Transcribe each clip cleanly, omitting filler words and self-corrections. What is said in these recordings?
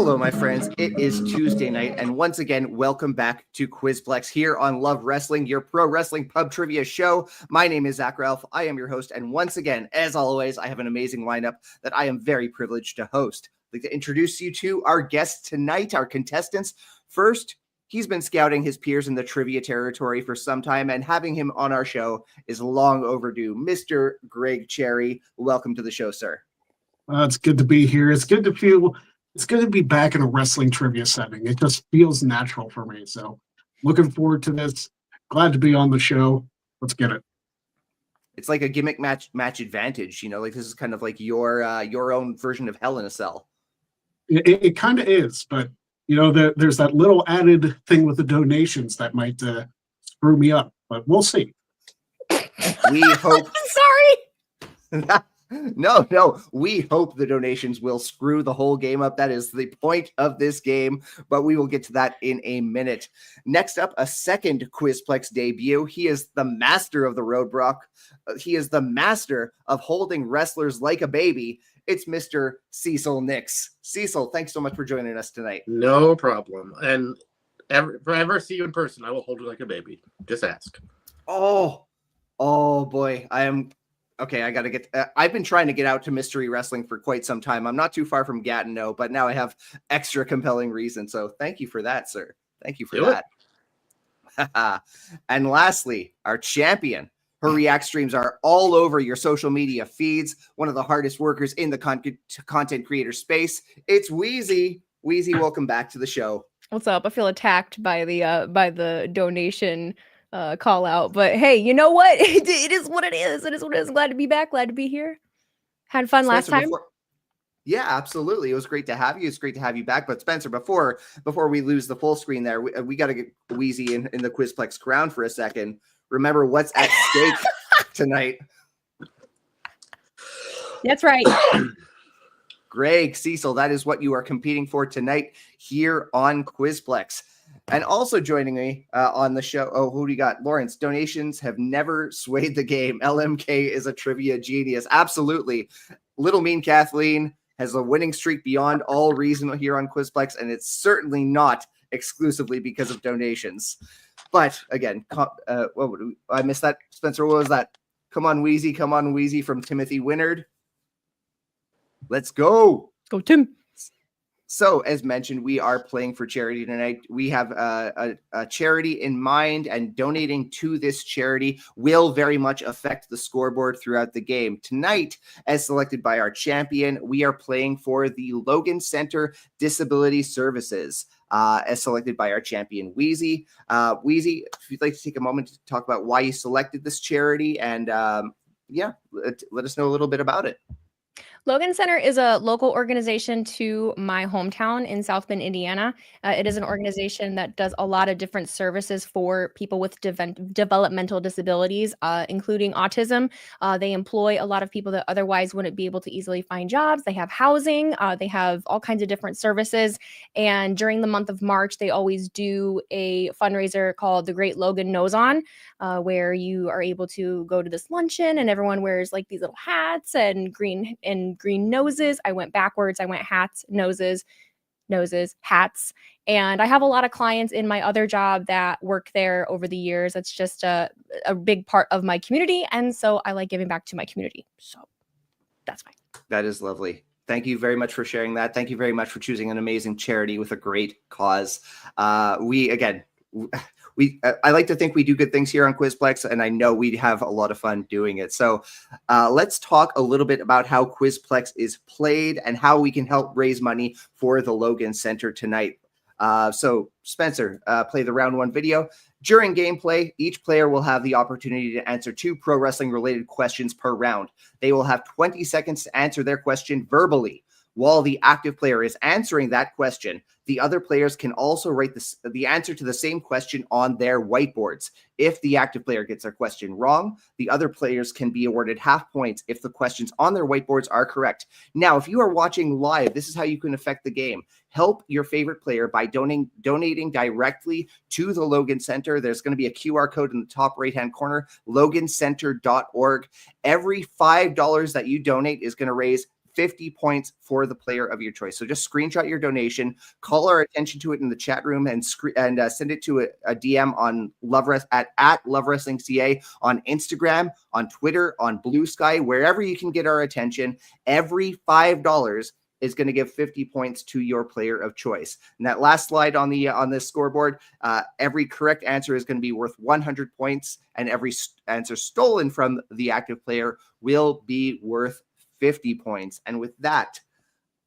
Hello, my friends. It is Tuesday night, and once again, welcome back to Quizplex here on Love Wrestling, your pro wrestling pub trivia show. My name is Zach Ralph. I am your host, and once again, as always, I have an amazing lineup that I am very privileged to host. I'd like to introduce you to our guests tonight, our contestants. First, he's been scouting his peers in the trivia territory for some time, and having him on our show is long overdue. Mr. Greg Cherry, welcome to the show, sir. It's good to be here. It's good to be back in a wrestling trivia setting. It just feels natural for me. So looking forward to this. Glad to be on the show. Let's get it. It's like a gimmick match advantage, like this is kind of like your own version of Hell in a Cell. It kind of is, but there's that little added thing with the donations that might screw me up, but we'll see. We hope. Sorry. No. We hope the donations will screw the whole game up. That is the point of this game, but we will get to that in a minute. Next up, a second Quizplex debut. He is the master of the roadblock. He is the master of holding wrestlers like a baby. It's Mr. CECIL NYX. CECIL, thanks so much for joining us tonight. No problem. And if I ever see you in person, I will hold you like a baby. Just ask. Oh boy. Okay, I got to get... I've been trying to get out to Mystery Wrestling for quite some time. I'm not too far from Gatineau, but now I have extra compelling reason. So thank you for that, sir. Thank you for that. And lastly, our champion. Her React streams are all over your social media feeds. One of the hardest workers in the content creator space. It's WHEEZY. WHEEZY, welcome back to the show. What's up? I feel attacked by the donation call out, but hey, you know what? It is what it is. It is what it is. Glad to be back. Glad to be here. Had fun last time. Yeah, absolutely. It was great to have you. It's great to have you back. But Spencer, before we lose the full screen there, we got to get WHEEZY in the Quizplex crown for a second. Remember what's at stake tonight. That's right. Greg, CECIL, that is what you are competing for tonight here on Quizplex. And also joining me on the show, who do you got? Laurence, donations have never swayed the game. LMK is a trivia genius. Absolutely. Little Mean Kathleen has a winning streak beyond all reason here on Quizplex, and it's certainly not exclusively because of donations. But again, I missed that. Spencer, what was that? Come on, WHEEZY from Timothy Winnard. Let's go. Go, Tim. So, as mentioned, we are playing for charity tonight. We have a charity in mind, and donating to this charity will very much affect the scoreboard throughout the game. Tonight, as selected by our champion, we are playing for the Logan Center Disability Services, as selected by our champion, WHEEZY. WHEEZY, if you'd like to take a moment to talk about why you selected this charity, and let us know a little bit about it. Logan Center is a local organization to my hometown in South Bend, Indiana. It is an organization that does a lot of different services for people with developmental disabilities, including autism. They employ a lot of people that otherwise wouldn't be able to easily find jobs. They have housing. They have all kinds of different services. And during the month of March, they always do a fundraiser called the Great Logan Nose On, where you are able to go to this luncheon and everyone wears like these little hats and green noses. I went backwards. I went hats, noses, hats. And I have a lot of clients in my other job that work there over the years. It's just a big part of my community. And so I like giving back to my community. So that's fine. That is lovely. Thank you very much for sharing that. Thank you very much for choosing an amazing charity with a great cause. I like to think we do good things here on Quizplex, and I know we have a lot of fun doing it. So let's talk a little bit about how Quizplex is played and how we can help raise money for the Logan Center tonight. So Spencer, play the round one video. During gameplay, each player will have the opportunity to answer 2 pro wrestling related questions per round. They will have 20 seconds to answer their question verbally. While the active player is answering that question, the other players can also write the answer to the same question on their whiteboards. If the active player gets their question wrong, the other players can be awarded half points if the questions on their whiteboards are correct. Now, if you are watching live, this is how you can affect the game. Help your favorite player by donating directly to the Logan Center. There's going to be a QR code in the top right-hand corner, logancenter.org. Every $5 that you donate is going to raise 50 points for the player of your choice. So just screenshot your donation, call our attention to it in the chat room, and send it to a DM on at Love Wrestling CA on Instagram, on Twitter, on Blue Sky, wherever you can get our attention. Every $5 is going to give 50 points to your player of choice. And that last slide on this scoreboard, every correct answer is going to be worth 100 points, and every answer stolen from the active player will be worth 50 points. And with that,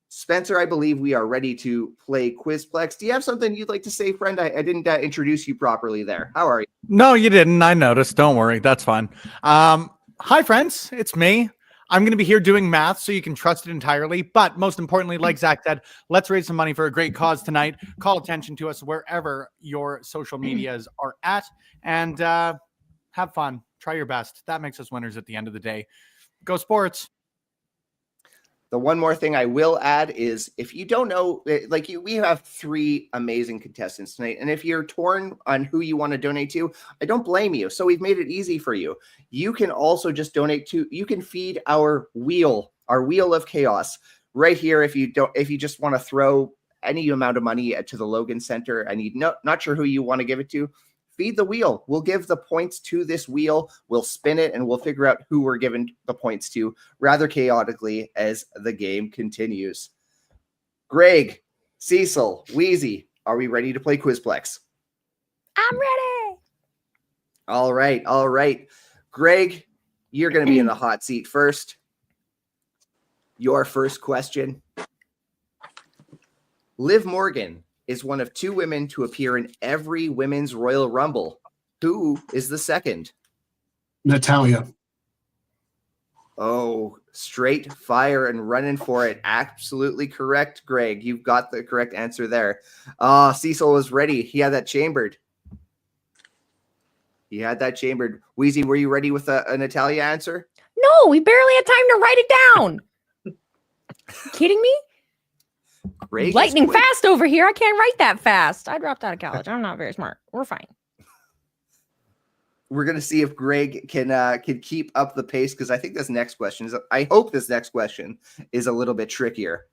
Spencer, I believe we are ready to play Quizplex. Do you have something you'd like to say, friend? I didn't introduce you properly there. How are you? No, you didn't. I noticed. Don't worry. That's fine. Hi, friends. It's me. I'm going to be here doing math, so you can trust it entirely. But most importantly, like Zach said, let's raise some money for a great cause tonight. Call attention to us wherever your social medias are at, and have fun. Try your best. That makes us winners at the end of the day. Go sports. The one more thing I will add is, if you don't know, we have 3 amazing contestants tonight. And if you're torn on who you want to donate to, I don't blame you. So we've made it easy for you. You can also just donate you can feed our wheel of chaos right here. If you just want to throw any amount of money to the Logan Center and you're not sure who you want to give it to, feed the wheel. We'll give the points to this wheel. We'll spin it, and we'll figure out who we're giving the points to rather chaotically as the game continues. Greg, Cecil, Wheezy, are we ready to play Quizplex? I'm ready. All right. Greg, you're going to be in the hot seat first. Your first question. Liv Morgan is one of 2 women to appear in every Women's Royal Rumble. Who is the second? Natalia. Oh, straight fire and running for it. Absolutely correct, Greg. You've got the correct answer there. Cecil was ready. He had that chambered. Wheezy, were you ready with a Natalia answer? No, we barely had time to write it down. Kidding me? Greg Lightning fast over here. I can't write that fast. I dropped out of college. I'm not very smart. We're fine. We're gonna see if Greg can keep up the pace, because I think this next question I hope this next question is a little bit trickier.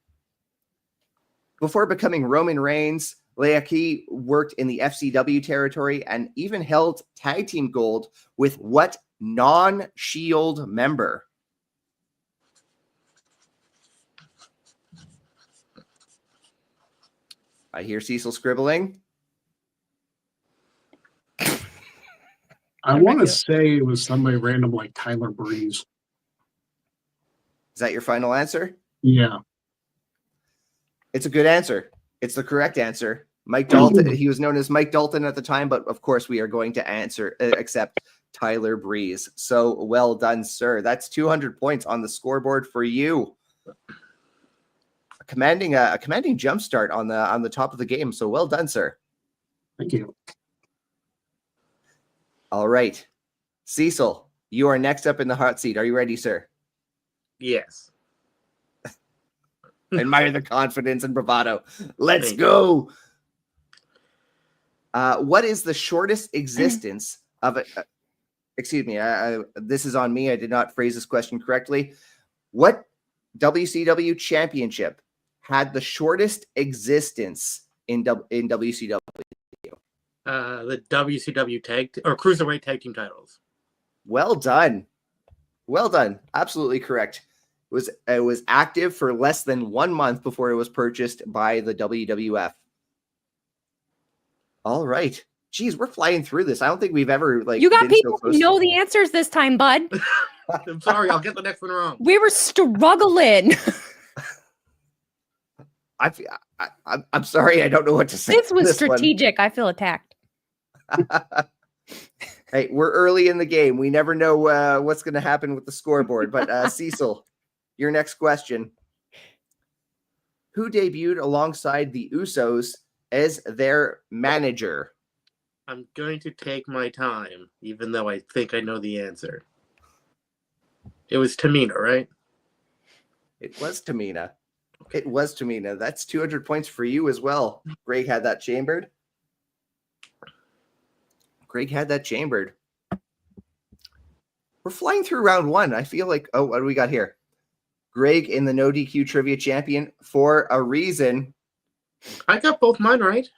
Before becoming Roman Reigns, Leaki worked in the FCW territory and even held tag team gold with what non-Shield member? I hear Cecil scribbling. I want to say it was somebody random like Tyler Breeze. Is that your final answer? Yeah. It's a good answer. It's the correct answer. Mike Dalton. He was known as Mike Dalton at the time, but of course we are going to accept Tyler Breeze. So well done, sir. That's 200 points on the scoreboard for you. A commanding jump start on the top of the game. So well done, sir. Thank you. All right. Cecil, you are next up in the hot seat. Are you ready, sir? Yes. Admire the confidence and bravado. Let's go. What is the shortest existence of a... excuse me. This is on me. I did not phrase this question correctly. What WCW championship had the shortest existence in WCW? The WCW Cruiserweight Tag Team titles. Well done. Well done. Absolutely correct. It was active for less than 1 month before it was purchased by the WWF. All right. Geez, we're flying through this. I don't think we've ever you got people who know the answers this time, bud. I'm sorry, I'll get the next one wrong. We were struggling. I'm sorry. I don't know what to say. This was strategic. I feel attacked. Hey, we're early in the game. We never know what's going to happen with the scoreboard. But Cecil, your next question. Who debuted alongside the Usos as their manager? I'm going to take my time, even though I think I know the answer. It was Tamina, right? It was Tamina. It was Tamina. That's 200 points for you as well. Greg had that chambered. We're flying through round one. I feel like, what do we got here? Greg in the No DQ Trivia Champion for a reason. I got both mine right.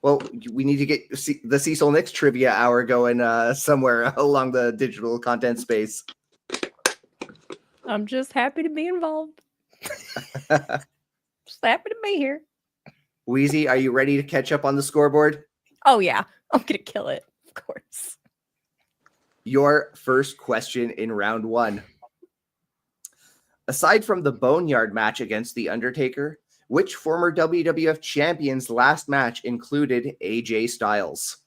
Well, we need to get the CECIL NYX Trivia Hour going somewhere along the digital content space. I'm just happy to be involved. Just happy to be here. WHEEZY, are you ready to catch up on the scoreboard? Oh yeah, I'm gonna kill it, of course. Your first question in round 1. Aside from the Boneyard match against The Undertaker, which former WWF champion's last match included AJ Styles?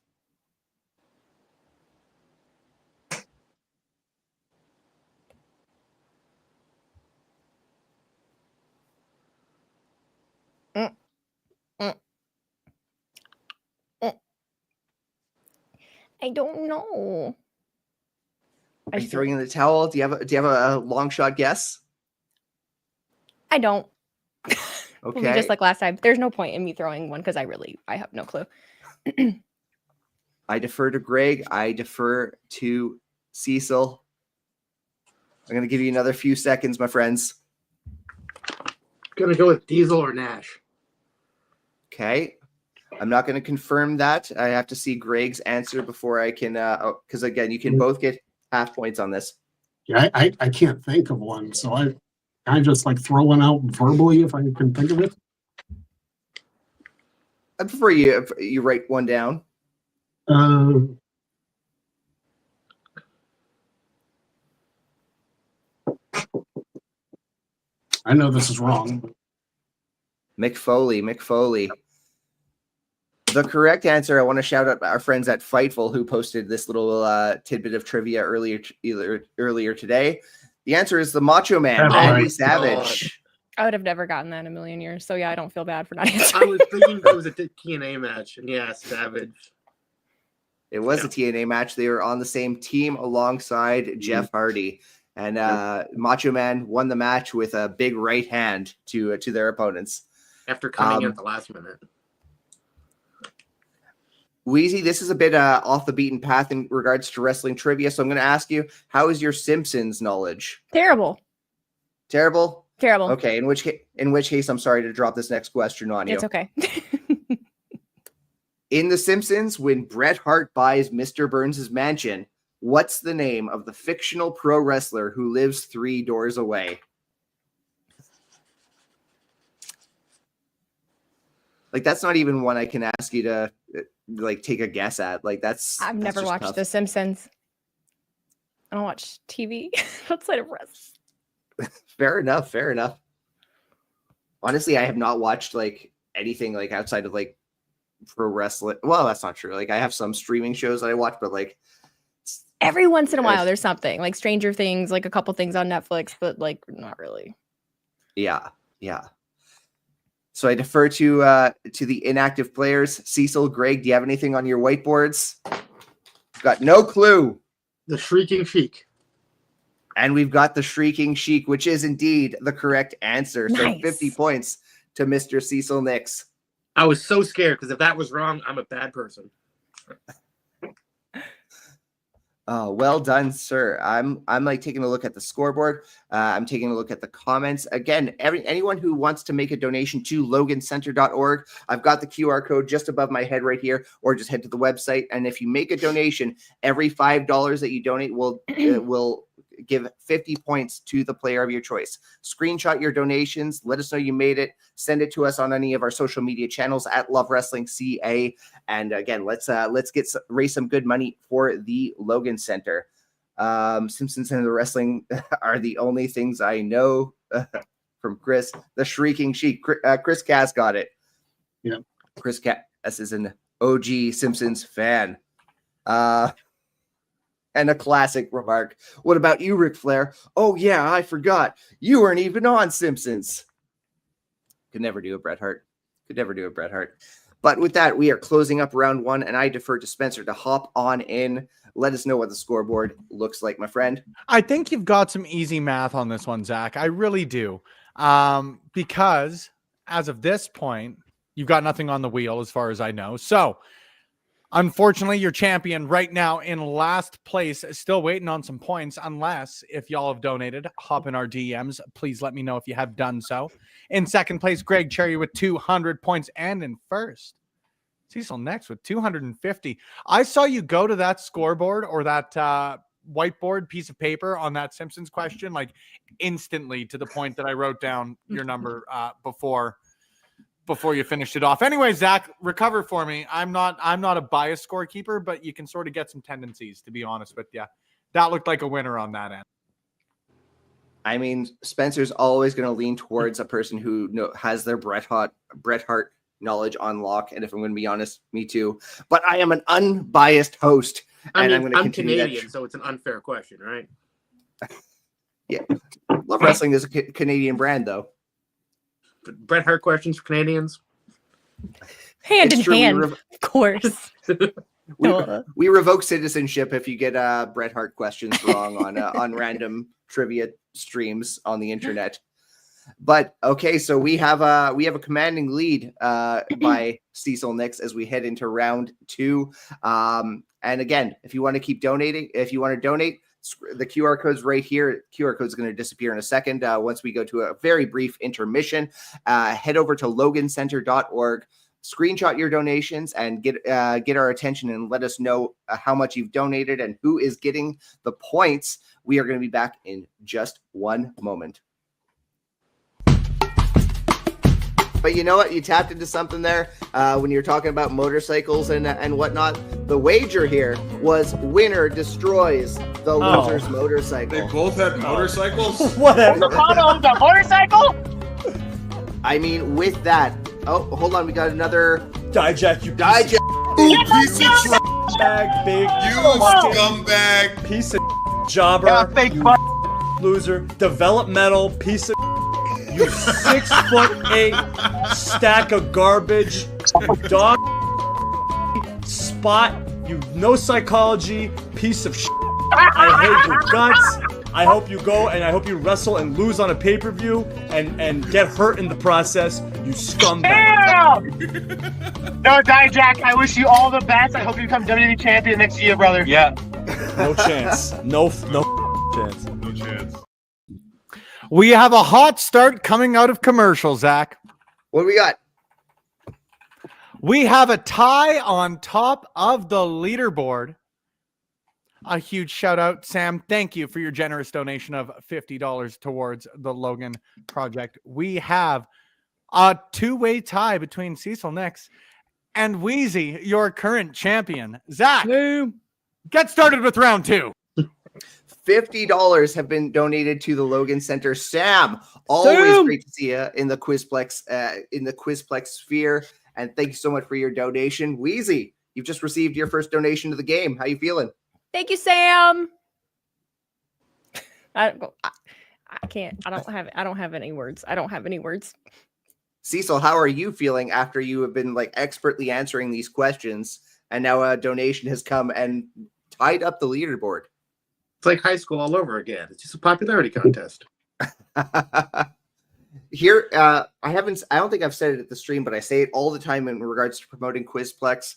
I don't know. Are you throwing in the towel? Do you have a long shot guess? I don't. Okay. We'll be just like last time. There's no point in me throwing one because I have no clue. I defer to Greg. I defer to CECIL. I'm going to give you another few seconds, my friends. Gonna go with Diesel or Nash. Okay. I'm not going to confirm that. I have to see Greg's answer before I can, because again, you can both get half points on this. Yeah, I can't think of one, so I just like throw one out verbally if I can think of it. I prefer you write one down. I know this is wrong. Mick Foley. The correct answer, I want to shout out our friends at Fightful who posted this little tidbit of trivia earlier today. The answer is the Macho Man, That's Randy right. Savage. I would have never gotten that in a million years. So yeah, I don't feel bad for not I answering. was thinking it was a TNA match, and yeah, Savage. It was a TNA match. They were on the same team alongside Jeff Hardy. And Macho Man won the match with a big right hand to their opponents. After coming in at the last minute. WHEEZY, this is a bit off the beaten path in regards to wrestling trivia. So I'm going to ask you, how is your Simpsons knowledge? Terrible. Terrible? Terrible. Okay, in which case, I'm sorry to drop this next question on you. It's okay. In The Simpsons, when Bret Hart buys Mr. Burns' mansion, what's the name of the fictional pro wrestler who lives 3 doors away? Like, that's not even one I can ask you to like take a guess at. Like, I've never watched tough. The Simpsons. I don't watch TV outside of wrestling. Fair enough. Honestly, I have not watched like anything like outside of like pro wrestling. Well, that's not true. Like, I have some streaming shows that I watch, but like Every once in a while, there's something like Stranger Things, like a couple things on Netflix, but like not really. Yeah. So I defer to the inactive players. CECIL, Greg, do you have anything on your whiteboards? Got no clue. The Shrieking Sheik. And we've got the Shrieking Sheik, which is indeed the correct answer. So Nice. 50 points to Mr. CECIL NYX. I was so scared because if that was wrong, I'm a bad person. Well done, sir. I'm like taking a look at the scoreboard. I'm taking a look at the comments. Again, anyone who wants to make a donation to logancenter.org, I've got the QR code just above my head right here, or just head to the website. And if you make a donation, every $5 that you donate will give 50 points to the player of your choice. Screenshot your donations. Let us know you made it. Send it to us on any of our social media channels at Love Wrestling CA. And again, let's raise some good money for the Logan Center. Simpsons and the wrestling are the only things I know. From Chris, the Shrieking Sheik. Chris Cass got it. Yeah, Chris Cass is an OG Simpsons fan. And a classic remark. What about you, Ric Flair? Oh, yeah, I forgot. You weren't even on Simpsons. Could never do a Bret Hart. But with that, we are closing up round 1, and I defer to Spencer to hop on in. Let us know what the scoreboard looks like, my friend. I think you've got some easy math on this one, Zach. I really do. Because as of this point, you've got nothing on the wheel as far as I know. So Unfortunately, your champion right now in last place, still waiting on some points, unless if y'all have donated, hop in our DMs. Please let me know if you have done so. In second place, Greg Cherry with 200 points. And in first, Cecil next with 250. I saw you go to that scoreboard or that whiteboard piece of paper on that Simpsons question, like instantly, to the point that I wrote down your number before you finished it off. Anyway, Zach, recover for me. I'm not a biased scorekeeper, but you can sort of get some tendencies, to be honest with you. That looked like a winner on that end. I mean, Spencer's always going to lean towards a person who has their Bret Hart knowledge on lock. And if I'm going to be honest, me too. But I am an unbiased host. I'm Canadian, so it's an unfair question, right? Yeah. Love Wrestling is a Canadian brand, though. Bret Hart questions for Canadians? Hand in hand, of course. We revoke citizenship if you get Bret Hart questions wrong on random trivia streams on the internet. But okay, so we have a commanding lead by Cecil NYX as we head into round 2. And again, if you want to keep donating, if you want to donate, the QR code's right here. QR code's going to disappear in a second. Once we go to a very brief intermission, head over to logancenter.org, screenshot your donations, and get our attention and let us know how much you've donated and who is getting the points. We are going to be back in just one moment. But you know what? You tapped into something there when you were talking about motorcycles and whatnot. The wager here was winner destroys the loser's motorcycle. They both had motorcycles? Whatever. The motorcycle? I mean, with that. Oh, hold on. We got another. Dijak, you Dijak. You piece of shit. scumbag, big You scumbag. piece of jobber. Yeah, fake you fuck. loser. Developmental piece of you 6'8" stack of garbage. Dog spot. You no psychology piece of shit. I hate your guts. I hope you go and I hope you wrestle and lose on a pay-per-view and get hurt in the process. You scumbag. No, Dijak, I wish you all the best. I hope you become WWE champion next year, brother. Yeah. No chance. No chance. No chance. We have a hot start coming out of commercial, Zach. What do we got? We have a tie on top of the leaderboard. A huge shout out, Sam. Thank you for your generous donation of $50 towards the Logan project. We have a two-way tie between Cecil NYX and WHEEZY, your current champion. Zach, get started with round 2. $50 have been donated to the Logan Center. Sam, always great to see you in the Quizplex sphere. And thank you so much for your donation. WHEEZY, you've just received your first donation to the game. How you feeling? Thank you, Sam. I can't. I don't have any words. I don't have any words. Cecil, how are you feeling after you have been like expertly answering these questions and now a donation has come and tied up the leaderboard? It's like high school all over again. It's just a popularity contest. Here, I don't think I've said it at the stream, but I say it all the time in regards to promoting Quizplex.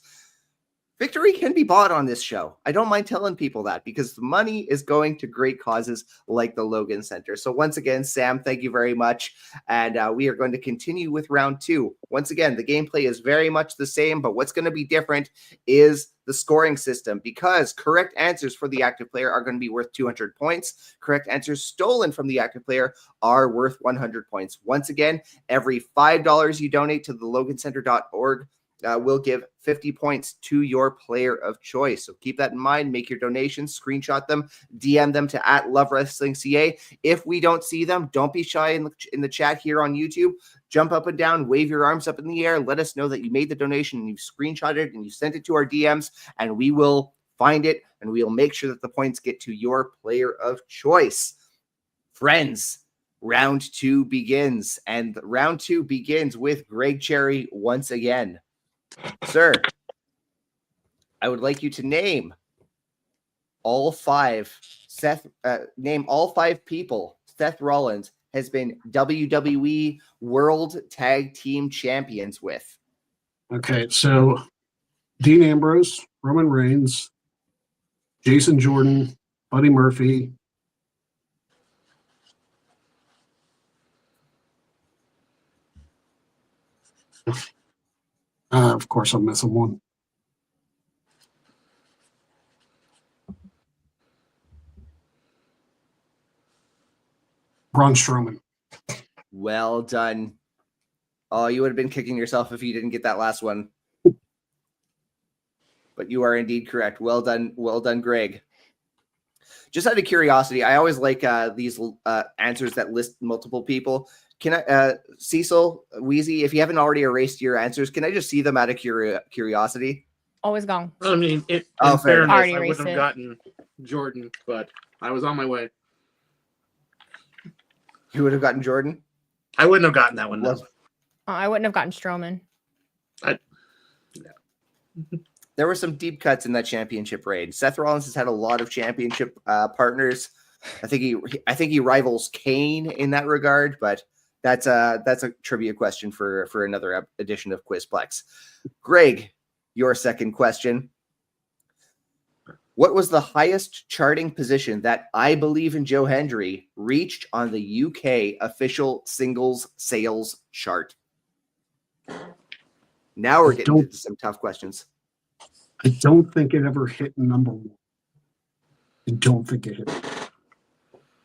Victory can be bought on this show. I don't mind telling people that because the money is going to great causes like the Logan Center. So once again, Sam, thank you very much. And we are going to continue with round 2. Once again, the gameplay is very much the same, but what's going to be different is the scoring system because correct answers for the active player are going to be worth 200 points. Correct answers stolen from the active player are worth 100 points. Once again, every $5 you donate to the logancenter.org will give 50 points to your player of choice. So keep that in mind. Make your donations, screenshot them, DM them to @LoveWrestlingCA. If we don't see them, don't be shy in the chat here on YouTube. Jump up and down, wave your arms up in the air. Let us know that you made the donation and you screenshot it and you sent it to our DMs, and we will find it and we will make sure that the points get to your player of choice. Friends, round 2 begins, and round 2 begins with Greg Cherry once again. Sir, I would like you to name all 5 people Seth Rollins has been WWE World Tag Team Champions with. Okay, so Dean Ambrose, Roman Reigns, Jason Jordan, Buddy Murphy. Of course, I'm missing one. Braun Strowman. Well done. Oh, you would have been kicking yourself if you didn't get that last one. But you are indeed correct. Well done. Well done, Greg. Just out of curiosity, I always like these answers that list multiple people. Can I, Cecil, WHEEZY, if you haven't already erased your answers, can I just see them out of curiosity? Always gone. I mean, in Oh, fair fairness, enough. I Already wouldn't have erased it. gotten Jordan, but I was on my way. You would have gotten Jordan? I wouldn't have gotten that one. No. I wouldn't have gotten Strowman. There were some deep cuts in that championship reign. Seth Rollins has had a lot of championship partners. I think he rivals Kane in that regard, but that's a trivia question for another edition of Quizplex. Greg, your second question. What was the highest charting position that I Believe in Joe Hendry reached on the UK official singles sales chart? Now we're getting into some tough questions. I don't think it ever hit number one. I don't think it hit.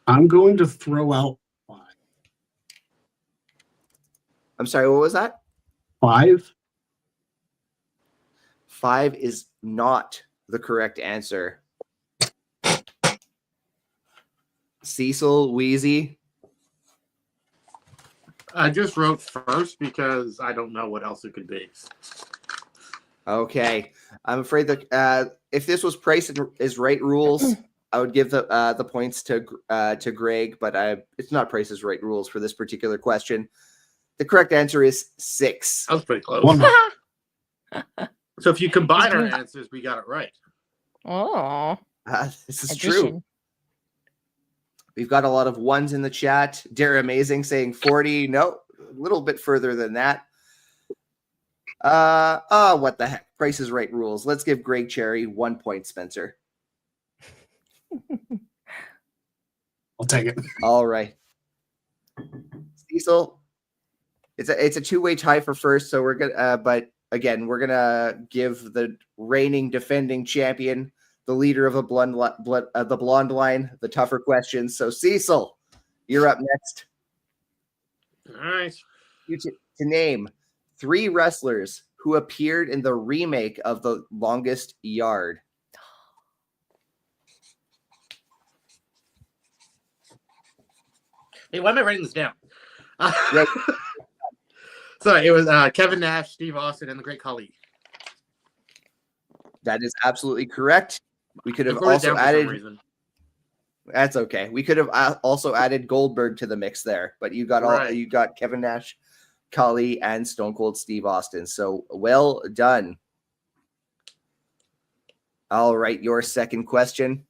I'm going to throw out 5. I'm sorry, what was that? 5? 5 is not the correct answer. Cecil, WHEEZY. I just wrote first because I don't know what else it could be. Okay, I'm afraid that if this was Price is Right rules, I would give the points to Greg, but it's not Price is Right rules for this particular question. The correct answer is 6. That was pretty close. One. So if you combine our answers, we got it right. Oh, This is true. We've got a lot of ones in the chat. Dare Amazing saying 40. No, a little bit further than that. What the heck? Price is Right rules. Let's give Greg Cherry 1 point, Spencer. I'll take it. All right. Cecil, it's a two-way tie for first, so we're gonna but again, we're gonna give the reigning defending champion, the leader of the blonde line, the tougher questions. So Cecil, you're up next. All right. You to name 3 wrestlers who appeared in the remake of The Longest Yard. Hey, why am I writing this down? Right. So it was Kevin Nash, Steve Austin, and the Great Khali. That is absolutely correct. We could have I wrote it also down for some added. reason. That's okay. We could have also added Goldberg to the mix there, but you got Right. you got Kevin Nash, Khali, and Stone Cold Steve Austin. So well done. All right, your second question.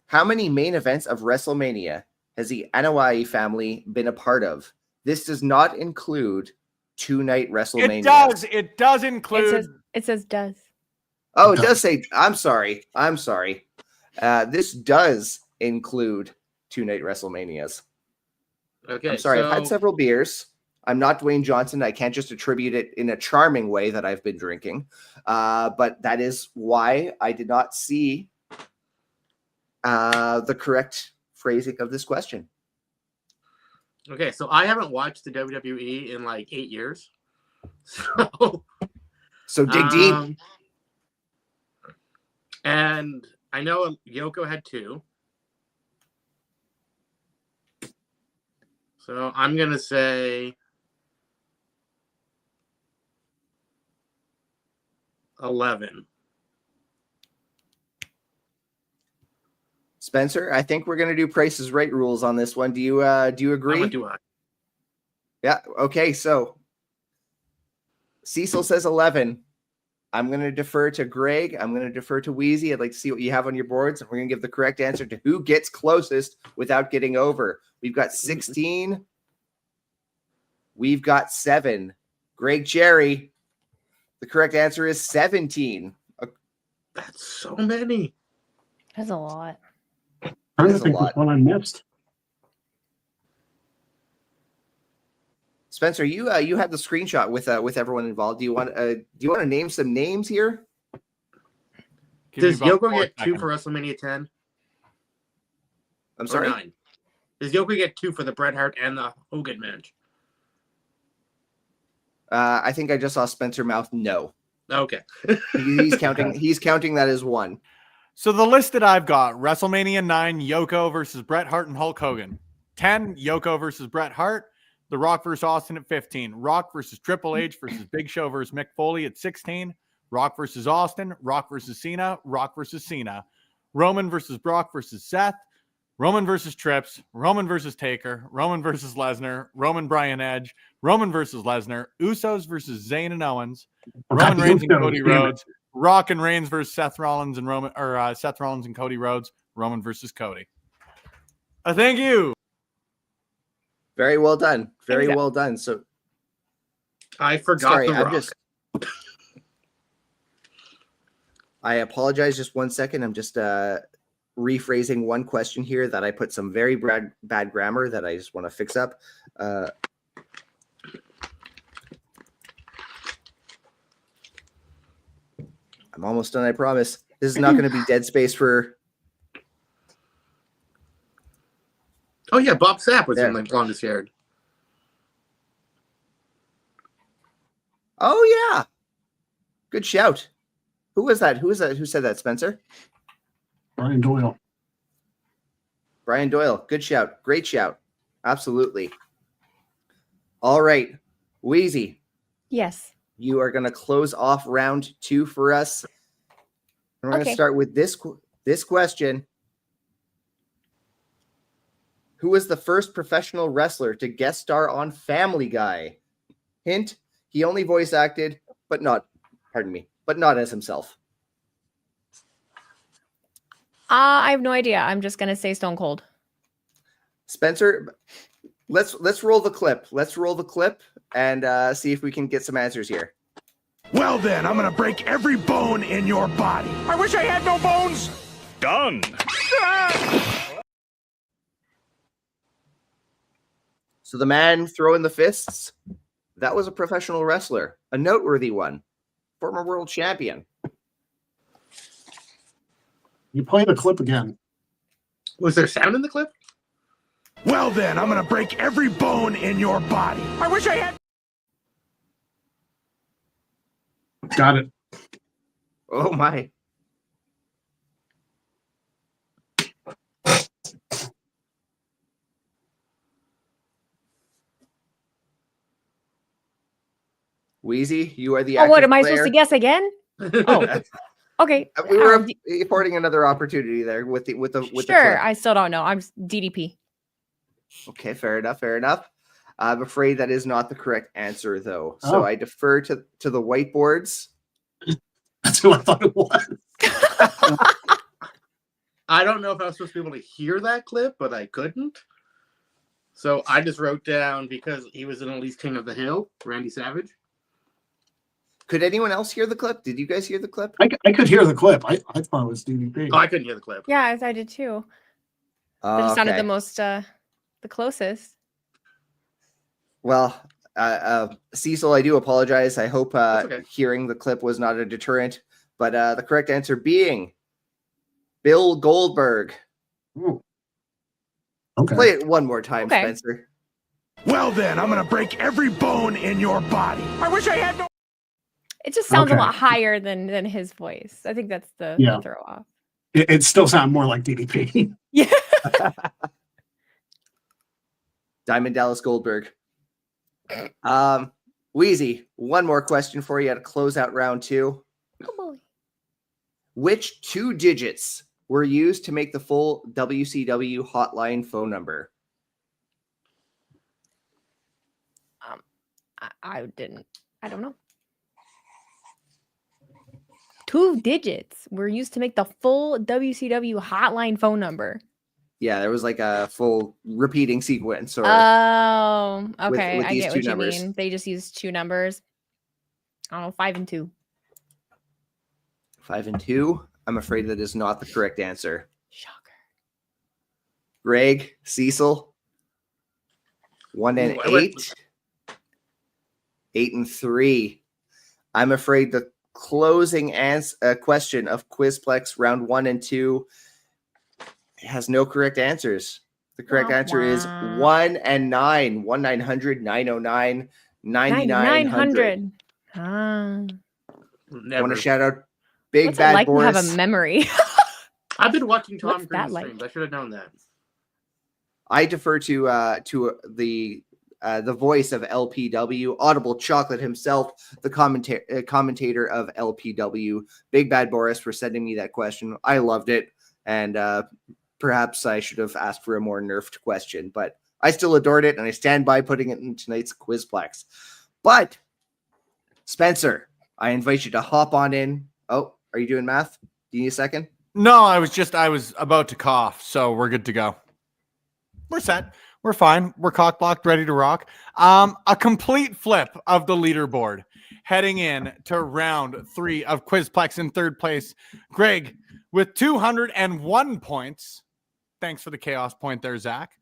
How many main events of WrestleMania has the Anoa'i family been a part of? This does not include 2-night WrestleMania. It does include. it says does. Oh, it does say. I'm sorry. This does include 2-night WrestleManias. Okay. I'm sorry. So, I've had several beers. I'm not Dwayne Johnson. I can't just attribute it in a charming way that I've been drinking. But that is why I did not see the correct phrasing of this question. okay, so I haven't watched the WWE in like 8 years. So dig deep. And I know Yoko had 2. So I'm going to say 11. Spencer, I think we're going to do Price is Right rules on this one. Do you agree? What do I? Yeah. Okay. So Cecil says 11. I'm going to defer to Greg. I'm going to defer to WHEEZY. I'd like to see what you have on your boards. And we're going to give the correct answer to who gets closest without getting over. We've got 16. We've got 7. Greg Jerry. The correct answer is 17. That's so many. That's a lot. Trying to That's a think which lot. one I missed. Spencer, you had the screenshot with everyone involved. Do you want to name some names here? Give me Does about Yoko 4 get 2 seconds. for WrestleMania 10? I'm Or sorry. 9? Does Yoko get 2 for the Bret Hart and the Hogan match? I think I just saw Spencer mouth no. Okay. He's counting. He's counting that as 1. So the list that I've got: WrestleMania 9, Yoko versus Bret Hart and Hulk Hogan. 10, Yoko versus Bret Hart. The Rock versus Austin at 15. Rock versus Triple H versus Big Show versus Mick Foley at 16. Rock versus Austin. Rock versus Cena. Rock versus Cena. Roman versus Brock versus Seth. Roman versus Trips. Roman versus Taker. Roman versus Lesnar. Roman Bryan Edge. Roman versus Lesnar. Usos versus Zayn and Owens. Roman Reigns and Cody Rhodes. Rock and Reigns versus Seth Rollins and Seth Rollins and Cody Rhodes. Roman versus Cody. Thank you. Very well done. Very Thanks, well done. So I forgot sorry, the I'm Rock. just. I apologize. Just 1 second. I'm just rephrasing one question here that I put some very bad grammar that I just want to fix up. I'm almost done. I promise. This is not going to be dead space for. Oh yeah, Bob Sapp was There. in the longest yard. Oh yeah, good shout. Who was that? Who was that? Who said that? Spencer. Brian Doyle. Brian Doyle. Good shout. Great shout. Absolutely. All right, Wheezy. Yes. You are going to close off round 2 for us. And we're going to Okay. start with this question. Who was the first professional wrestler to guest star on Family Guy? Hint, he only voice acted, but not as himself. I have no idea. I'm just gonna say Stone Cold. Spencer, let's roll the clip. Let's roll the clip and see if we can get some answers here. Well then, I'm gonna break every bone in your body. I wish I had no bones. Done. So the man throwing the fists, that was a professional wrestler, a noteworthy one, former world champion. You play the clip again. Was there sound in the clip? Well then, I'm gonna break every bone in your body. I wish I had. Got it. Oh my. Wheezy, you are the Oh, what active am I player. supposed to guess again? Oh, okay. We were affording another opportunity there with the Sure. clip. I still don't know. I'm DDP. Okay, fair enough. Fair enough. I'm afraid that is not the correct answer, though. So Oh. I defer to the whiteboards. That's who I thought it was. I don't know if I was supposed to be able to hear that clip, but I couldn't. So I just wrote down because he was in at least King of the Hill, Randy Savage. Could anyone else hear the clip? Did you guys hear the clip? I could hear the clip. I thought it was DDP. Oh, I couldn't hear the clip. Yeah, I did too. But it sounded Okay. the most, the closest. Well, Cecil, I do apologize. I hope okay. hearing the clip was not a deterrent. But the correct answer being Bill Goldberg. Ooh. Okay. Play it one more time, Okay. Spencer. Well then, I'm gonna break every bone in your body. I wish I had no. It just sounds Okay. a lot higher than his voice. I think that's the Yeah. throw off. It still sounded more like DDP. Yeah. Diamond Dallas Goldberg. Wheezy, one more question for you to close out round 2. Oh boy. Which 2 digits were used to make the full WCW hotline phone number? I don't know. 2 digits were used to make the full WCW hotline phone number. Yeah, there was like a full repeating sequence. Or Oh, okay. with I these get two what you numbers. mean. They just use 2 numbers. I don't know, 5 and 2. 5 and 2. I'm afraid that is not the correct answer. Shocker. Greg, Cecil. 1 and Ooh, I went 8. 8 and 3. I'm afraid the closing question of Quizplex round 1 and 2 has no correct answers. The correct answer is 1 and 9. 1-900 909 9900. 9900. I want to shout out Big What's it Bad like to Boris. have a memory? I've been watching Tom What's that Green's like? streams. I should have known that. I defer to the voice of LPW, Audible Chocolate himself, the commentator of LPW, Big Bad Boris, for sending me that question. I loved it, and perhaps I should have asked for a more nerfed question, but I still adored it, and I stand by putting it in tonight's Quizplex. But Spencer, I invite you to hop on in. Oh, are you doing math? Do you need a second? No, I was about to cough, so we're good to go. We're set. We're fine. We're cock blocked, ready to rock. A complete flip of the leaderboard heading in to round 3 of Quizplex. In third place, Greg with 201 points. Thanks for the chaos point there, Zach.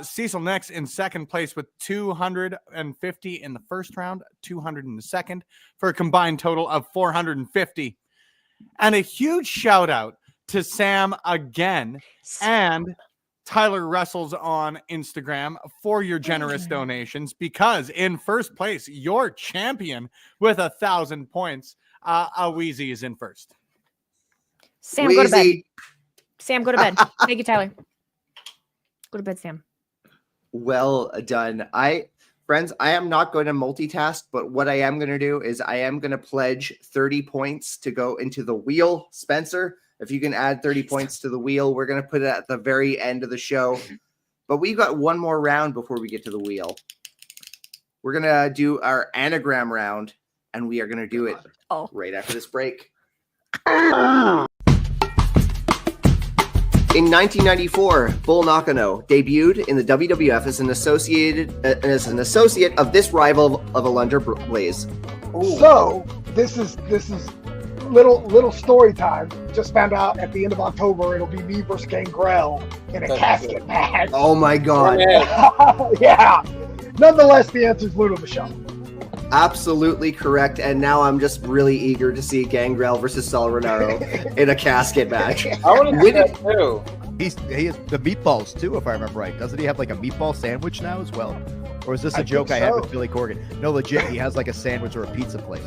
Cecil next in second place with 250 in the first round, 200 in the second, for a combined total of 450. And a huge shout out to Sam again and Tyler Russell's on Instagram for your generous donations, because in first place, your champion with 1,000 points, WHEEZY is in first. Sam, go to bed. Sam, go to bed. Thank you, Tyler. Go to bed, Sam. Well done. Friends, I am not going to multitask, but what I am going to do is I am going to pledge 30 points to go into the wheel. Spencer, if you can add 30 points to the wheel, we're going to put it at the very end of the show. But we've got one more round before we get to the wheel. We're going to do our anagram round, and we are going to do it right after this break. In 1994, Bull Nakano debuted in the WWF as an associate of this rival of Alundra Blaze. So this is little story time. Just found out at the end of October it'll be me versus Gangrel in a casket match. Oh my god! Yeah. Nonetheless, the answer is Ludo Michelle. Absolutely correct. And now I'm just really eager to see Gangrel versus Sal Renaro in a casket match. I want to do that too. He has the meatballs too, if I remember right. Doesn't he have like a meatball sandwich now as well? Or is this a joke I had with Billy Corgan? No, legit, he has like a sandwich or a pizza place.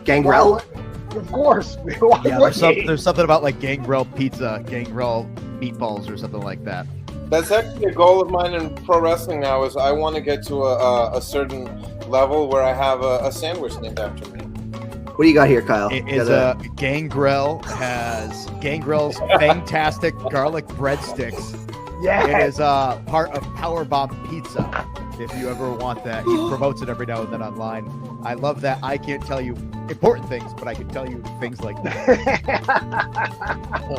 Gangrel? Well, of course. Yeah, there's something about like Gangrel pizza, Gangrel meatballs, or something like that. That's actually a goal of mine in pro wrestling now. Is I want to get to a certain level where I have a sandwich named after me. What do you got here, Kyle? Gangrel has Gangrel's fantastic garlic breadsticks. Yeah, it is part of Powerbomb Pizza. If you ever want that, he promotes it every now and then online. I love that. I can't tell you important things, but I can tell you things like that.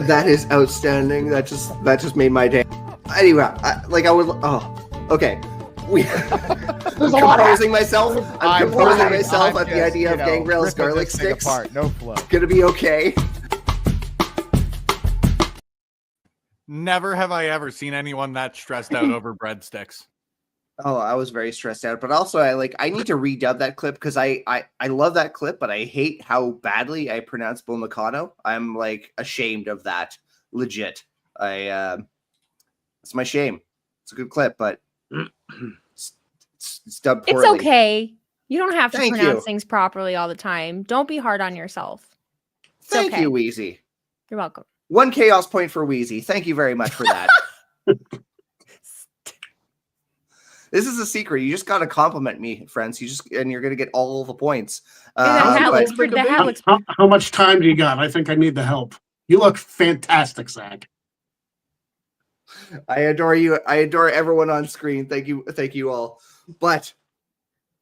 That is outstanding. That just made my day. Anyway, okay. I'm composing myself at the idea of Gangrel's garlic sticks. No flow. Gonna be okay. Never have I ever seen anyone that stressed out over breadsticks. Oh, I was very stressed out, but also I need to redub that clip because I love that clip, but I hate how badly I pronounce Bull Nakano. I'm like ashamed of that. Legit. It's my shame. It's a good clip, but it's dubbed poorly. It's okay. You don't have to Thank pronounce you. things properly all the time. Don't be hard on yourself. It's Thank okay. you, WHEEZY. You're welcome. 1 chaos point for WHEEZY. Thank you very much for that. This is a secret. You just got to compliment me, friends. And you're going to get all the points. How much time do you got? I think I need the help. You look fantastic, Zach. I adore you. I adore everyone on screen. Thank you all. But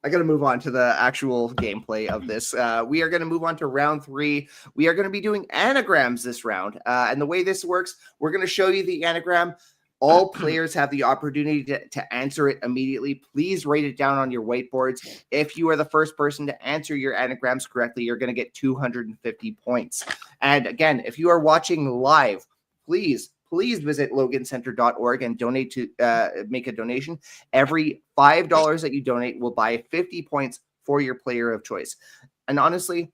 I got to move on to the actual gameplay of this. We are going to move on to round 3. We are going to be doing anagrams this round. And the way this works, we're going to show you the anagram. All players have the opportunity to answer it immediately. Please write it down on your whiteboards. If you are the first person to answer your anagrams correctly, you're going to get 250 points. And again, if you are watching live, please visit logancenter.org and donate to make a donation. Every $5 that you donate will buy 50 points for your player of choice. And honestly,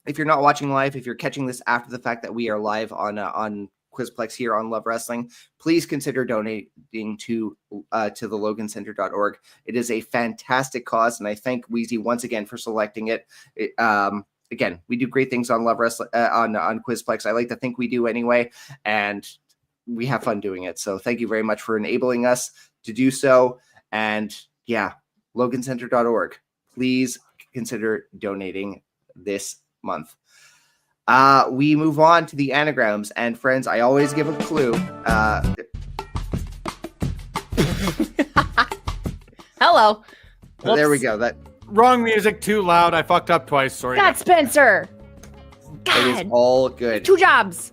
if you're not watching live, if you're catching this after the fact that we are live on Quizplex here on Love Wrestling, please consider donating to the logancenter.org. It is a fantastic cause, and I thank WHEEZY once again for selecting it. Again, we do great things on Love Wrestling on Quizplex. I like to think we do anyway, and we have fun doing it. So thank you very much for enabling us to do so. And yeah, logancenter.org. Please consider donating this month. We move on to the anagrams, and friends, I always give a clue. Hello. There we go. That wrong music, too loud. I fucked up twice. Sorry. God, Spencer. it is all good. 2 jobs.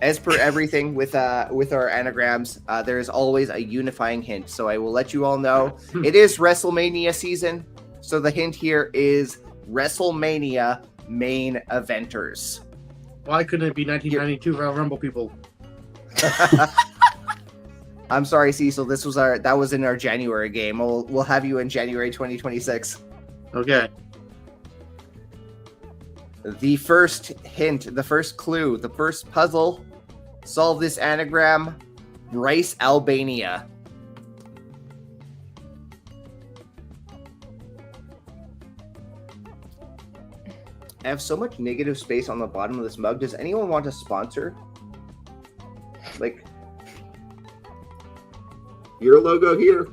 As per everything with our anagrams, there is always a unifying hint. So I will let you all know it is WrestleMania season. So the hint here is WrestleMania main eventers. Why couldn't it be 1992 Royal Rumble people? I'm sorry, Cecil. That was in our January game. We'll have you in January 2026. Okay. The first hint, the first clue, the first puzzle. Solve this anagram. Bryce Albania. I have so much negative space on the bottom of this mug. Does anyone want to sponsor? Like, your logo here.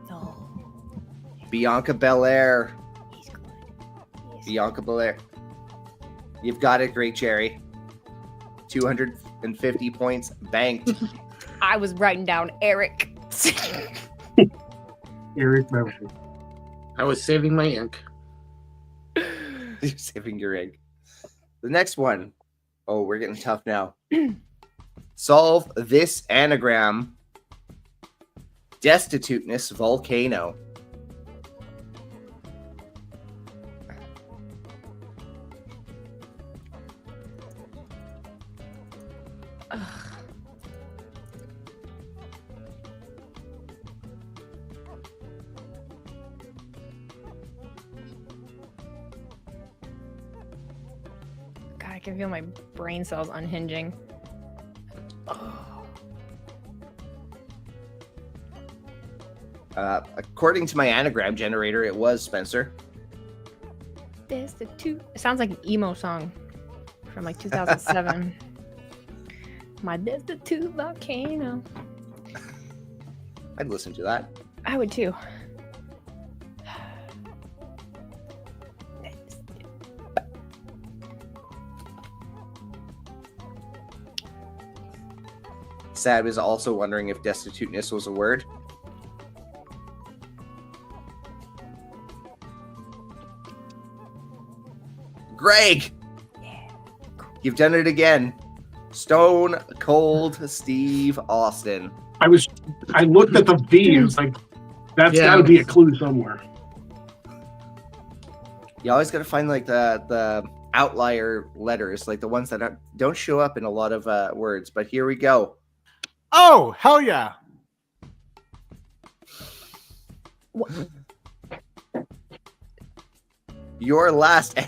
No. Bianca Belair. Bianca Belair. You've got it, Great Cherry. 250 points banked. I was writing down Eric. Eric Beverly. I was saving my ink. You're saving your ink. The next one. Oh, we're getting tough now. Solve this anagram. Destituteness volcano. God, I can feel my brain cells unhinging. According to my anagram generator, it was Spencer. Destitute. It sounds like an emo song from like 2007. My destitute volcano. I'd listen to that. I would too. Sad was also wondering if destituteness was a word. Greg! You've done it again. Stone Cold Steve Austin. I looked at the V and was like, that's got to be a clue somewhere. You always got to find like the outlier letters, like the ones that don't show up in a lot of words. But here we go. Oh, hell yeah. Your last,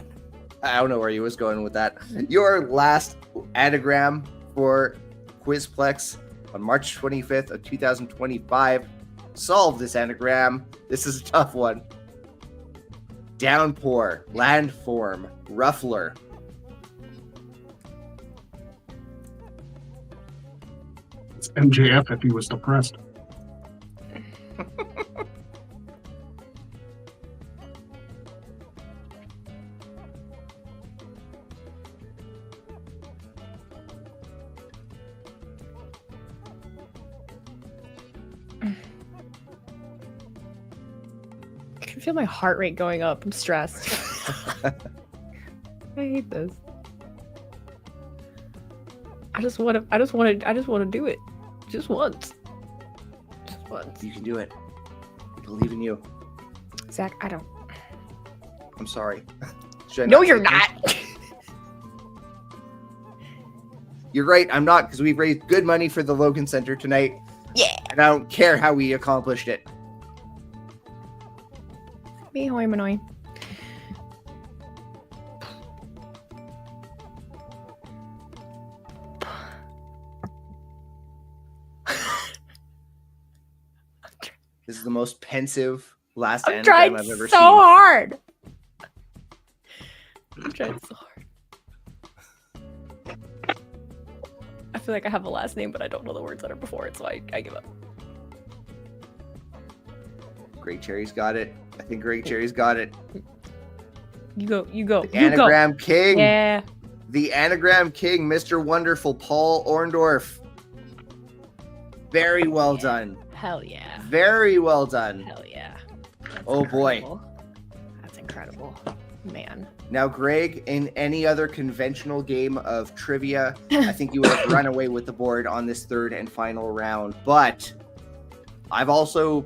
I don't know where he was going with that. Your last anagram for Quizplex on March 25th of 2025. Solve this anagram. This is a tough one. Downpour, landform, ruffler. It's MJF if he was depressed. I can feel my heart rate going up. I'm stressed. I hate this. I just want to do it. Just once. Just once. You can do it. I believe in you. Zach, I don't. I'm sorry. Should I No, not you're say not. things? You're right. I'm not, because we've raised good money for the Logan Center tonight. Yeah. And I don't care how we accomplished it. Me, hoi, manoi. This is the most pensive last I'm anagram trying I've ever so seen. hard. I'm trying so hard. I feel like I have a last name, but I don't know the words that are before it, so I give up. Great Cherry's got it. I think Great Cherry's got it. You go. The Anagram King. Yeah. The Anagram King, Mr. Wonderful, Paul Orndorff. Very well done. Hell yeah. Very well done. Hell yeah. Oh boy. Incredible. That's incredible. Man. Now, Greg, in any other conventional game of trivia, I think you would have run away with the board on this third and final round. But I've also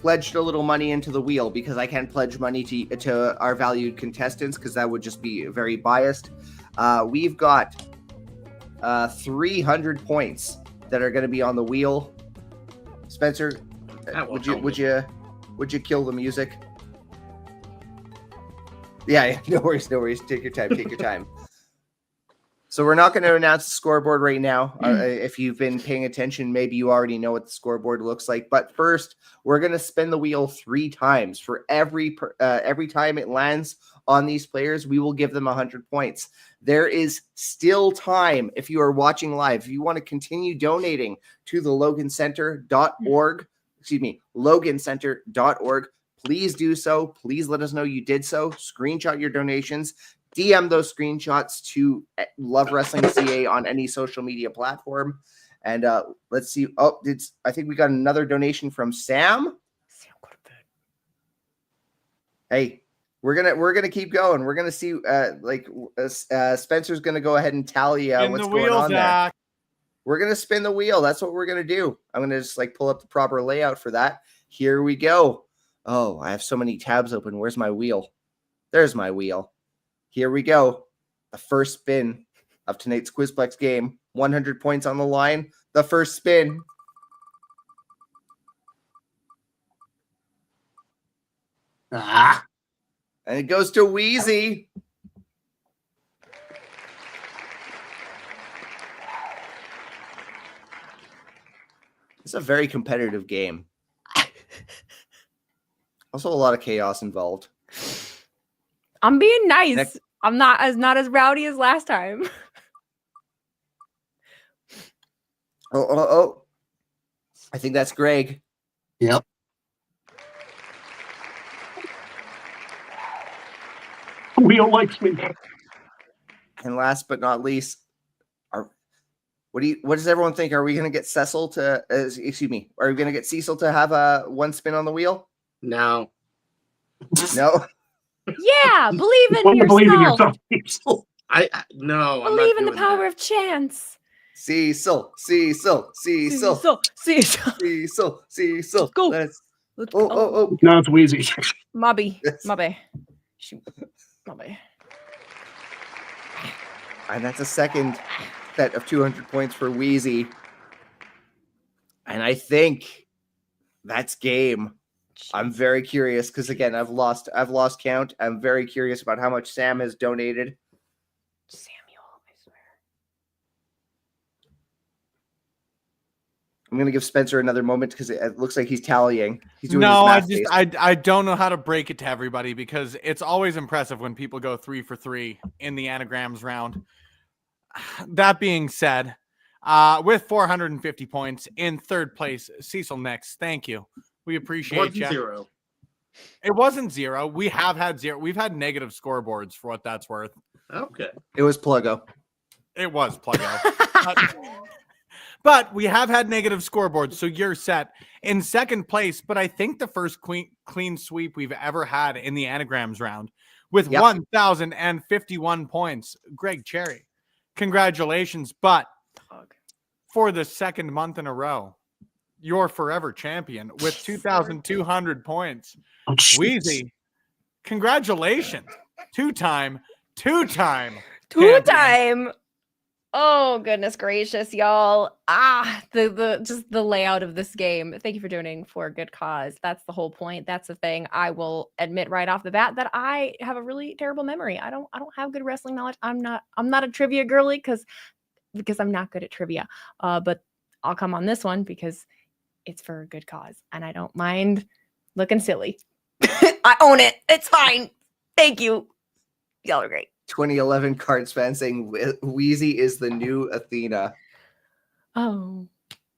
pledged a little money into the wheel, because I can't pledge money to our valued contestants, because that would just be very biased. We've got 300 points that are going to be on the wheel. Spencer, would you kill the music? Yeah, no worries. Take your time. So we're not going to announce the scoreboard right now. If you've been paying attention, maybe you already know what the scoreboard looks like. But first, we're going to spin the wheel 3 times. For every time it lands on these players, we will give them 100 points. There is still time, if you are watching live, if you want to continue donating to the logancenter.org, logancenter.org, please do so. Please let us know you did so. Screenshot your donations. DM those screenshots to Love Wrestling CA on any social media platform. And let's see. Oh, I think we got another donation from Sam. Hey, we're gonna keep going. We're gonna see. Spencer's gonna go ahead and tally what's going on there. We're gonna spin the wheel. That's what we're gonna do. I'm gonna just pull up the proper layout for that. Here we go. Oh, I have so many tabs open. Where's my wheel? There's my wheel. Here we go. The first spin of tonight's Quizplex game. 100 points on the line. The first spin. And it goes to WHEEZY. It's a very competitive game. Also, a lot of chaos involved. I'm being nice. I'm not as rowdy as last time. Oh. I think that's Greg. Yep. Wheel likes me. And last but not least, what does everyone think? Are we going to get Cecil to are we going to get Cecil to have one spin on the wheel? No. No. Yeah, believe in yourself. Believe in yourself, Cecil. No. Believe in the power of chance. Cecil. Go. Let's go. Oh. No, it's WHEEZY. Mobby. Shoot. Mobby. And that's a second set of 200 points for WHEEZY. And I think that's game. I'm very curious because again, I've lost count. I'm very curious about how much Sam has donated. Samuel, I swear. I'm gonna give Spencer another moment because it looks like he's tallying. He's doing his math I don't know how to break it to everybody because it's always impressive when people go 3 for 3 in the anagrams round. That being said, with 450 points in third place, Cecil NYX. Thank you. We appreciate you. Zero. It wasn't zero. We have had zero. We've had negative scoreboards for what that's worth. Okay. It was Pluggo. It was Pluggo. But we have had negative scoreboards, so you're set in second place. But I think the first clean sweep we've ever had in the anagrams round with 1,051 points. Greg Cherry, congratulations. But for the second month in a row, you're forever champion with 2,200 points. WHEEZY, congratulations. Two-time. Two-time. Oh, goodness gracious, y'all. Just the layout of this game. Thank you for donating for a good cause. That's the whole point. That's the thing. I will admit right off the bat that I have a really terrible memory. I don't have good wrestling knowledge. I'm not a trivia girly because I'm not good at trivia. But I'll come on this one because it's for a good cause and I don't mind looking silly. I own it. It's fine. Thank you. Y'all are great. 2011 Cards fan saying WHEEZY is the new Athena. Oh.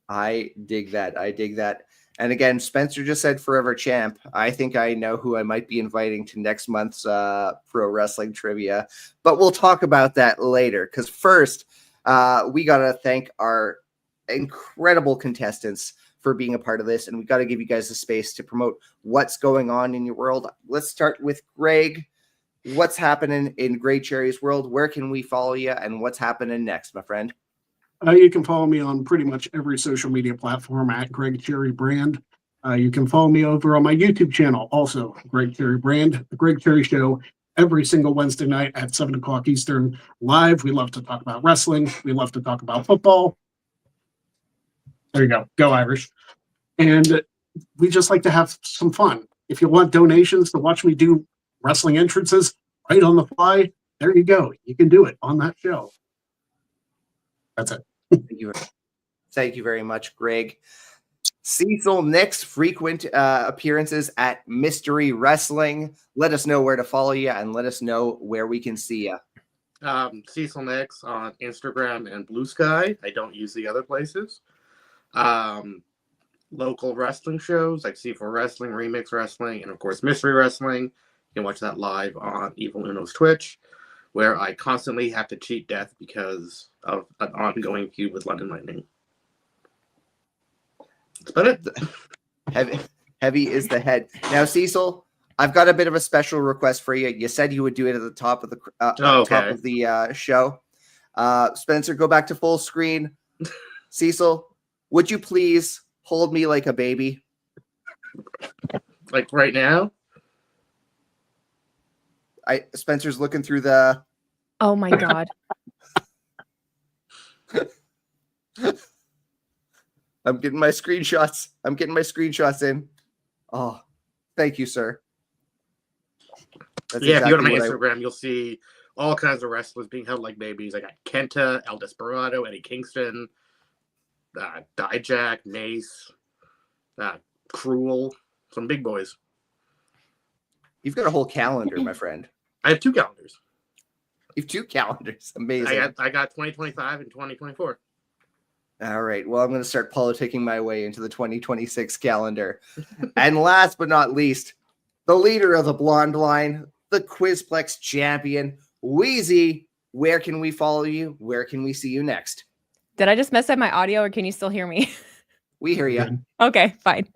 I dig that. I dig that. And again, Spencer just said forever champ. I think I know who I might be inviting to next month's pro wrestling trivia, but we'll talk about that later. Because first, we got to thank our incredible contestants for being a part of this. And we got to give you guys the space to promote what's going on in your world. Let's start with Greg. What's happening in Greg Cherry's world? Where can we follow you? And what's happening next, my friend? You can follow me on pretty much every social media platform at Greg Cherry Brand. You can follow me over on my YouTube channel, also Greg Cherry Brand, The Greg Cherry Show, every single Wednesday night at 7 o'clock Eastern live. We love to talk about wrestling. We love to talk about football. There you go. Go Irish. And we just like to have some fun. If you want donations to watch me do wrestling entrances right on the fly, there you go. You can do it on that show. That's it. Thank you very much, Greg. Cecil, NYX, frequent appearances at Mystery Wrestling. Let us know where to follow you and let us know where we can see you. Cecil NYX on Instagram and Blue Sky. I don't use the other places. Local wrestling shows like C4 Wrestling, Remix Wrestling, and of course Mystery Wrestling. You can watch that live on Evil Uno's Twitch, where I constantly have to cheat death because of an ongoing feud with London Lightning. That's about it. Heavy is the head. Now, Cecil, I've got a bit of a special request for you. You said you would do it at the top of the top of the show. Spencer, go back to full screen. Cecil, would you please hold me like a baby? Like right now? Spencer's looking through the... Oh my God. I'm getting my screenshots. In. Oh, thank you, sir. That's if you go to my Instagram, you'll see all kinds of wrestlers being held like babies. I got Kenta, El Desperado, Eddie Kingston, Dijak, Mace, Cruel, some big boys. You've got a whole calendar, my friend. I have 2 calendars. You have 2 calendars. Amazing. I got 2025 and 2024. All right. Well, I'm going to start politicking my way into the 2026 calendar. And last but not least, the leader of the blonde line, the Quizplex champion, WHEEZY. Where can we follow you? Where can we see you next? Did I just mess up my audio or can you still hear me? We hear you. Okay, fine.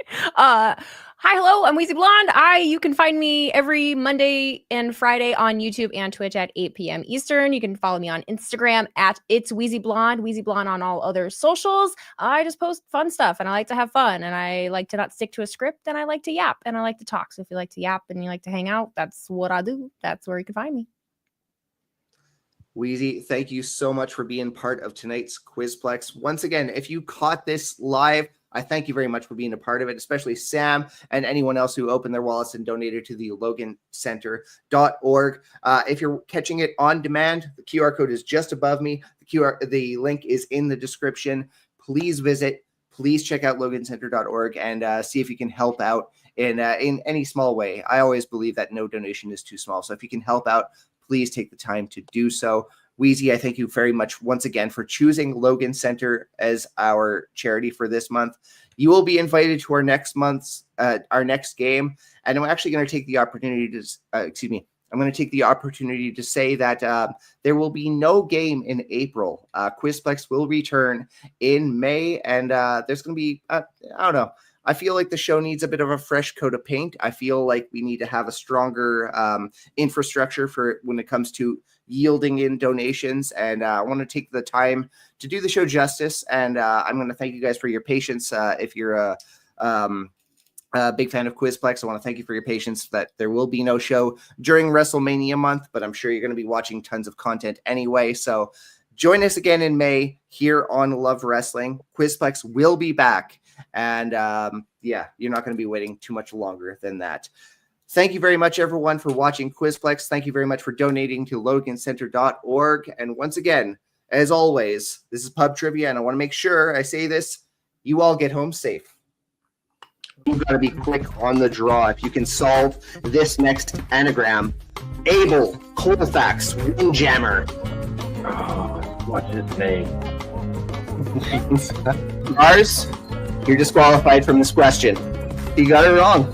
Hi, hello, I'm WHEEZY Blonde. You can find me every Monday and Friday on YouTube and Twitch at 8 p.m. Eastern. You can follow me on Instagram at It's WHEEZY Blonde, WHEEZY Blonde on all other socials. I just post fun stuff and I like to have fun and I like to not stick to a script and I like to yap and I like to talk. So if you like to yap and you like to hang out, that's what I do. That's where you can find me. WHEEZY, thank you so much for being part of tonight's Quizplex. Once again, if you caught this live, I thank you very much for being a part of it, especially Sam and anyone else who opened their wallets and donated to the logancenter.org. If you're catching it on demand, the QR code is just above me. The link is in the description. Please visit. Please check out logancenter.org and see if you can help out in any small way. I always believe that no donation is too small. So if you can help out, please take the time to do so. WHEEZY, I thank you very much once again for choosing Logan Center as our charity for this month. You will be invited to our next month's, our next game. And I'm actually going to take the opportunity to, I'm going to take the opportunity to say that there will be no game in April. Quizplex will return in May, and there's going to be, I don't know. I feel like the show needs a bit of a fresh coat of paint. I feel like we need to have a stronger infrastructure for when it comes to yielding in donations. And I want to take the time to do the show justice. And I'm going to thank you guys for your patience. If you're a big fan of Quizplex, I want to thank you for your patience that there will be no show during WrestleMania month, but I'm sure you're going to be watching tons of content anyway. So join us again in May here on Love Wrestling. Quizplex will be back. And yeah, you're not going to be waiting too much longer than that. Thank you very much, everyone, for watching Quizplex. Thank you very much for donating to logancenter.org. And once again, as always, this is Pub Trivia, and I want to make sure I say this, you all get home safe. You've got to be quick on the draw. If you can solve this next anagram, Abel, Colfax, Windjammer. What's his name? Lars, you're disqualified from this question. You got it wrong.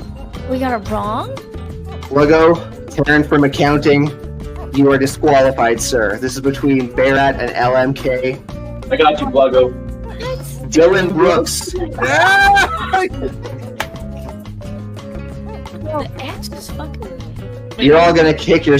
We got it wrong? Luggo, Taryn from accounting, you are disqualified, sir. This is between Barat and LMK. I got you, Luggo. Dylan Brooks. The X is fucking. You're all gonna kick your